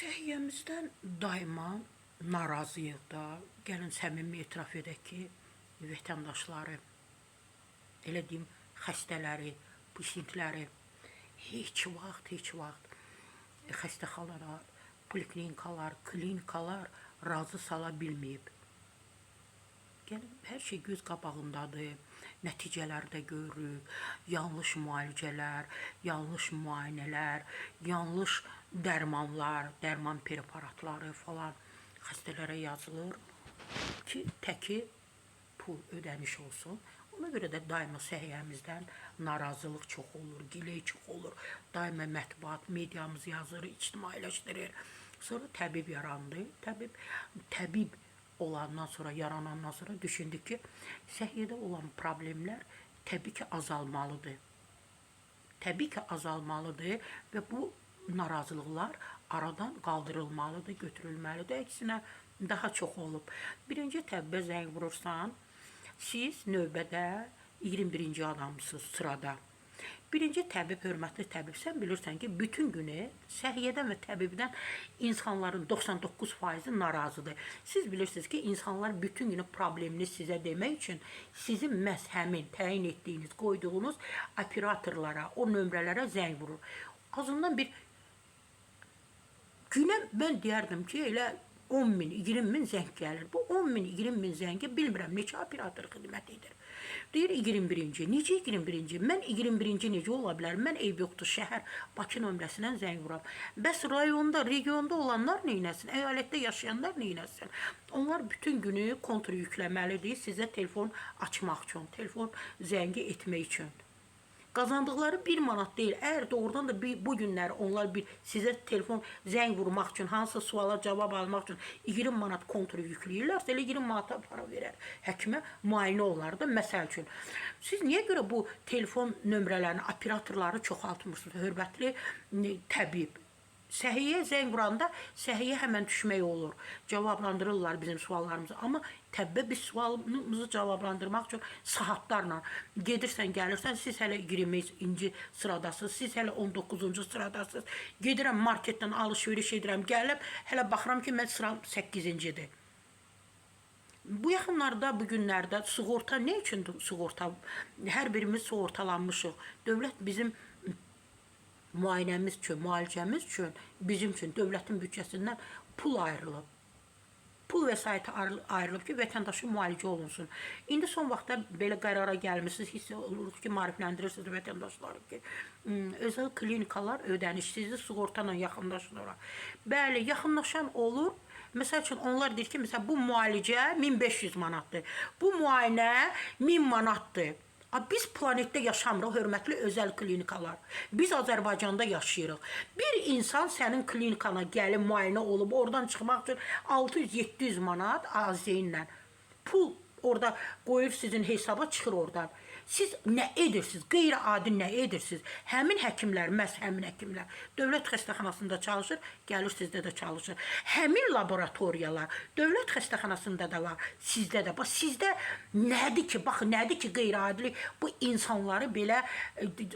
Səhiyyəmizdən daima narazıyıq da. Gəlin səmimi etiraf edək ki, vətəndaşları, elə deyim, xəstələri, pasientləri heç vaxt xəstəxanalar, klinikalar razı sala bilməyib. Gəlin, hər şey göz qabağındadır, nəticələrdə görürük, yanlış müalicələr, yanlış müayinələr, yanlış dərmanlar, dərman preparatları falan xəstələrə yazılır ki, təki pul ödəniş olsun. Ona görə də daima səhiyyəmizdən narazılıq çox olur, giley çox olur. Daima mətbuat, mediamız yazır, ictimailəşdirir. Sonra təbib yarandı. Təbib olandan sonra, yaranandan sonra düşündük ki, səhiyyədə olan problemlər təbii ki azalmalıdır. Təbii ki azalmalıdır və bu narazılıqlar aradan qaldırılmalıdır, götürülməlidir. Əksinə daha çox olub. Birinci təbibə zəng vurursan, siz növbədə 21-ci adamsınız sırada. Birinci təbib, hörmətli təbib, sən bilirsən ki, bütün günü səhiyyədən və təbibdən insanların 99% narazıdır. Siz bilirsiniz ki, insanlar bütün günü problemini sizə demək üçün sizin məhz həmin təyin etdiyiniz, qoyduğunuz operatorlara, o nömrələrə zəng vurur. Azından bir günə mən deyərdim ki, elə 10 min, 20 min zəng gəlir. Bu 10 min, 20 min zəngi bilmirəm neçə operator xidmət edir. Deyir 21-ci. Necə 21-ci? Mən 21-ci necə ola bilər? Mən eyb yoxdur, şəhər Bakı nömrəsindən zəng vuram. Bəs rayonda, regionda olanlar neynəsin? Əyalətdə yaşayanlar neynəsin? Onlar bütün günü kontr yükləməlidir sizə telefon açmaq üçün, telefon zəngi etmək üçün. Qazandıqları 1 manat deyil. Əgər doğrudan da bu günləri onlar sizə telefon zəng vurmaq üçün, hansısa suala cavab almaq üçün 20 manat kontr yükləyirlərsə, elə 20 manata para verər. Həkimə müayinə olar da, məsəl üçün. Siz niyə görə bu telefon nömrələrini, operatorları çoxaltmırsınız? Hörmətli təbib. Səhiyyə zəng vuranda səhiyyə həmən düşmək olur. Cavablandırırlar bizim suallarımızı. Amma təbbə biz sualımızı cavablandırmaq üçün saatlarla gedirsən, gəlirsən, siz hələ 20-ci sıradasınız, siz hələ 19-cu sıradasınız. Gedirəm marketdən alış-veriş edirəm, gəlib, hələ baxıram ki, mən sıram 8-cidir. Bu yaxınlarda, bu günlərdə sığorta, nə üçün sığorta? Hər birimiz sığortalanmışıq. Dövlət bizim müayinəmiz üçün, müalicəmiz üçün, bizim üçün dövlətin büdcəsindən pul ayrılıb. Pul vəsaiti ayrılıb ki, vətəndaşı müalicə olunsun. İndi son vaxtda belə qərara gəlmişsiniz, hiss oluruz ki, maarifləndirirsiniz vətəndaşları ki, özəl klinikalar ödənişsizdir, sığorta ilə yaxınlaşır. Bəli, yaxınlaşan olur. Məsəl üçün, onlar deyir ki, məsələn, bu müalicə 1500 manatdır, bu müayinə 1000 manatdır. Biz planetdə yaşamırıq, hörmətli özəl klinikalar. Biz Azərbaycanda yaşayırıq. Bir insan sənin klinikana gəlib, müayinə olub, oradan çıxmaq üçün 600-700 manat azeyinlə pul orada qoyur sizin hesaba, çıxır oradan. Siz nə edirsiniz? Qeyri-adi nə edirsiniz? Həmin həkimlər, məhz həmin həkimlər dövlət xəstəxanasında çalışır, gəlir sizdə də çalışır. Həmin laboratoriyalar dövlət xəstəxanasında da var, sizdə də. Bax, sizdə nədir ki, bax, nədir ki qeyri-adilik? Bu insanları belə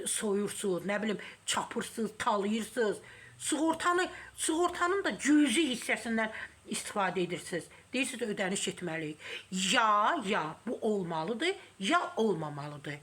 soyursunuz, nə bilim, çapırsınız, talayırsınız. Sığortanın da cüzi hissəsindən istifadə edirsiniz. Deyirsiniz, ödəniş etməliyik. Ya bu olmalıdır, ya olmamalıdır.